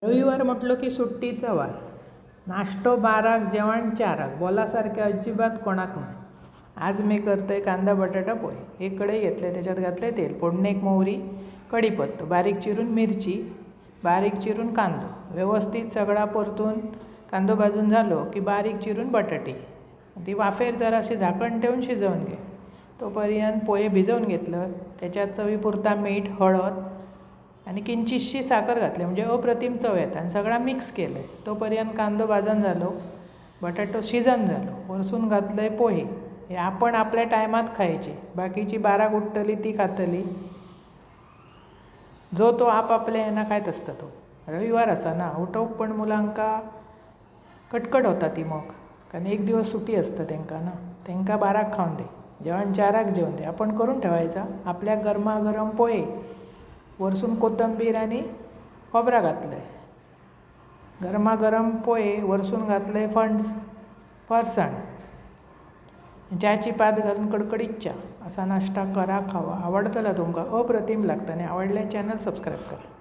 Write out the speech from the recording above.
रविवार म्हटलो की सुट्टीचा वार. नाश्तो 12क, जेवण 4क. बोलासारखे अजिबात कोणाक नाही. आज मी करतोय कांदा बटाटा पोहे. एक कढई घेतले, त्याच्यात घातले तेल, फोडणीक मोहरी, कढीपत्तो, बारीक चिरून मिरची, बारीक चिरून कांदो, व्यवस्थित सगळा परतून कांदो भाजून झालो की बारीक चिरून बटाटे ती वाफेर जराशी झाकण ठेवून शिजवून घे. तोपर्यंत पोहे भिजवून घेतलं, त्याच्यात चवीपुरता मीठ, हळद आणि किंचितशी साखर घातली म्हणजे अप्रतिम चव येता आणि सगळा मिक्स केलं. तोपर्यंत कांदो भाजून झालो, बटाटो शिजन झालो, वरसून घातले पोहे. हे आपण आपल्या टायमात खायचे, बाकीची 12क उठतली ती खातली. जो तो आपापल्या ह्यानं खायत असता. तो रविवार असा ना, उठोवप पण मुलांका कटकट होता ती मग, कारण एक दिवस सुटी असतं त्यांना ना. त्यांना 12क खाऊन दे, जेवण 4क जेवण दे. आपण करून ठेवायचा आपल्या गरमागरम पोहे, वरसून कोथिंबीर आणि खोबरा घातलं आहे. गरमागरम पोहे, वरसून घातलं आहे फरसाण, च्याची पात घालून कडकडीत च्या. असा नाश्ता करा, खावा. आवडतला तुमका, अप्रतिम लागतं. आणि आवडल्या चॅनल सबस्क्राईब करा.